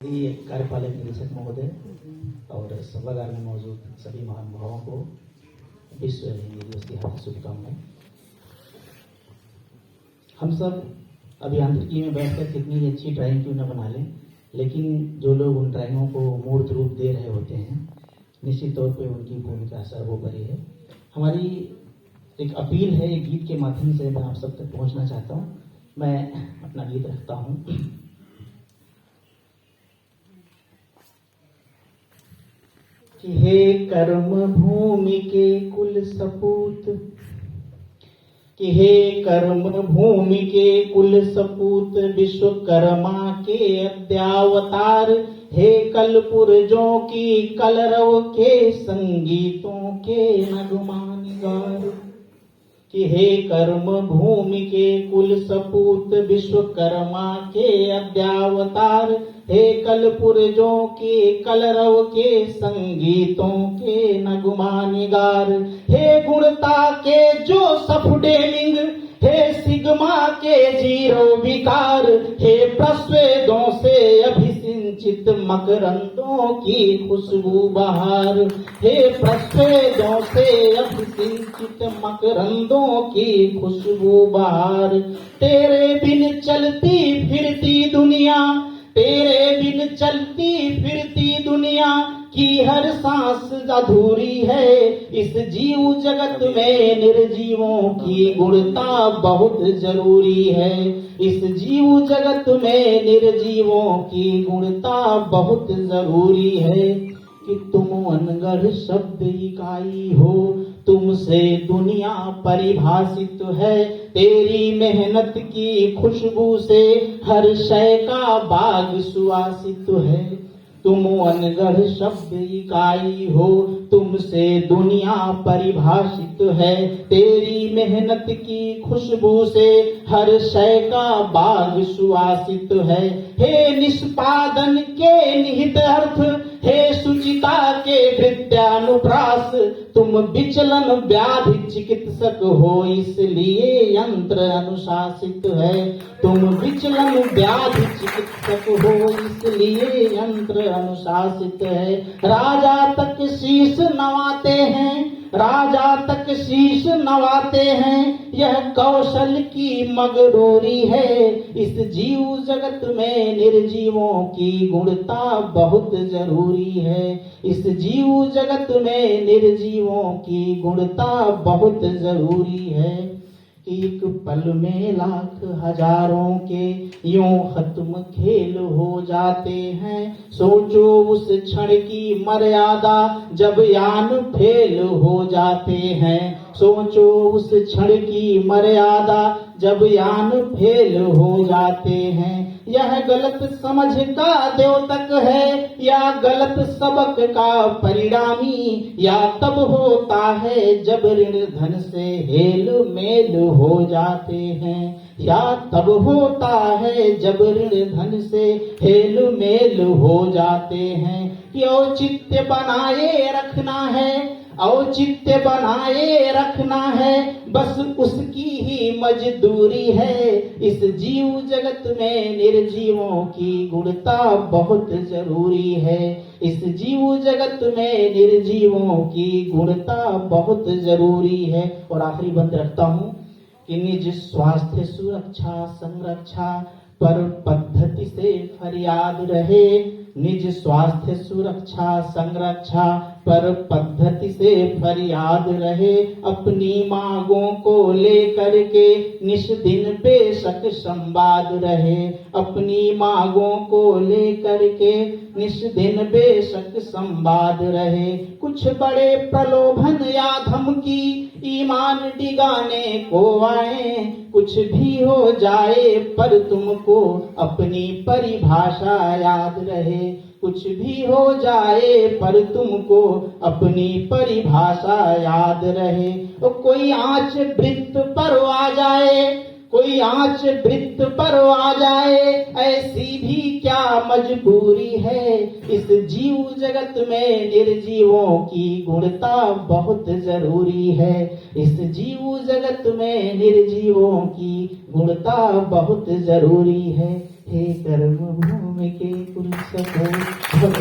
कार्यपालक निदेशक महोदय और सभागार में मौजूद सभी महानुभावों को विश्व हिंदी दिवस की हार्दिक शुभकामनाएं। हम सब अभियांत्रिकी में बैठकर कितनी अच्छी ड्राइंग क्यों न बना लें, लेकिन जो लोग उन ड्राइंगों को मूर्त रूप दे रहे होते हैं, निश्चित तौर पे उनकी भूमिका सर्वोपरि है। हमारी एक अपील है, एक गीत के माध्यम से मैं आप सब तक पहुंचना चाहता हूं। मैं अपना गीत रखता हूं। कि हे कर्म भूमि के कुल सपूत, कि हे कर्म भूमि के कुल सपूत, विश्वकर्मा के अद्यावतार, हे कलपुरजों की कलरव के संगीतों के नगमानिगार। कि हे कर्म भूमि के कुल सपूत, विश्वकर्मा के अद्यावतार, हे कलपुरजों के कलरव के संगीतों के नगमानिगार। हे गुणता के जो सफडेलिंग, हे सिग्मा के जीरो विकार, हे प्रस्वेदों से अभिसिंचित मकरंदों की खुशबू बहार, हे प्रस्वेदों से अभिसिंचित मकरंदों की खुशबू बहार। तेरे बिन चलती फिरती दुनिया, तेरे बिन चलती फिरती दुनिया की हर सांस अधूरी है। इस जीव जगत में निर्जीवों की गुणता बहुत जरूरी है। इस जीव जगत में निर्जीवों की गुणता बहुत जरूरी है। कि तुम अनगढ़ शब्द इकाई हो, तुमसे दुनिया परिभाषित है। तेरी मेहनत की खुशबू से हर शय का बाग सुवासित है। तुम अनगढ़ शब्द इकाई हो, तुमसे दुनिया परिभाषित है। तेरी मेहनत की खुशबू से हर शय का बाग सुवासित है। हे निष्पादन के निहित अर्थ, हे शुचिता के वृत्यानुप्रास, तुम विचलन व्याधि चिकित्सक हो, इसलिए यंत्र अनुशासित है। तुम विचलन व्याधि चिकित्सक हो, इसलिए यंत्र अनुशासित है। राजा तक शीश नवाते हैं, राजा तक शीश नवाते हैं, यह कौशल की मगरूरी है। इस जीव जगत में निर्जीवों की गुणता बहुत जरूरी है। इस जीव जगत में निर्जीवों की गुणता बहुत जरूरी है। कि एक पल में लाख हजारों के यूं खत्म खेल हो जाते हैं। सोचो उस क्षण की मर्यादा जब यान फेल हो जाते हैं। सोचो उस क्षण की मर्यादा जब यान फेल हो जाते हैं। यह गलत समझ का द्योतक है या गलत सबक का परिणामी, या तब होता है जब ऋण धन से हेल मेल हो जाते हैं। या तब होता है जब ऋण धन से हेल मेल हो जाते हैं। कि औचित्य बनाए रखना है, औचित्य बनाए रखना है, बस उसकी ही मजदूरी है। इस जीव जगत में निर्जीवों की गुणता बहुत जरूरी है। इस जीव जगत में निर्जीवों की गुणता बहुत जरूरी है। और आखिरी बंद रखता हूँ कि निज स्वास्थ्य सुरक्षा संरक्षा पर पद्धति से फरियाद रहे। निज स्वास्थ्य सुरक्षा संरक्षा पर पद्धति से फरियाद रहे। अपनी मांगों को लेकर के निश दिन बेशक संवाद रहे। अपनी मांगों को लेकर के निश दिन बेशक संवाद रहे। कुछ बड़े प्रलोभन या धमकी ईमान डिगाने को आए। कुछ भी हो जाए पर तुमको अपनी परिभाषा याद रहे। कुछ भी हो जाए पर तुमको अपनी परिभाषा याद रहे। तो कोई आंच वृत्त पर आ जाए, कोई आंच वृत्त पर आ जाए, ऐसी भी क्या मजबूरी है। इस जीव जगत में निर्जीवों की गुणता बहुत जरूरी है। इस जीव जगत में निर्जीवों की गुणता बहुत जरूरी है। हे कर्म भूमि के कुल सपूत।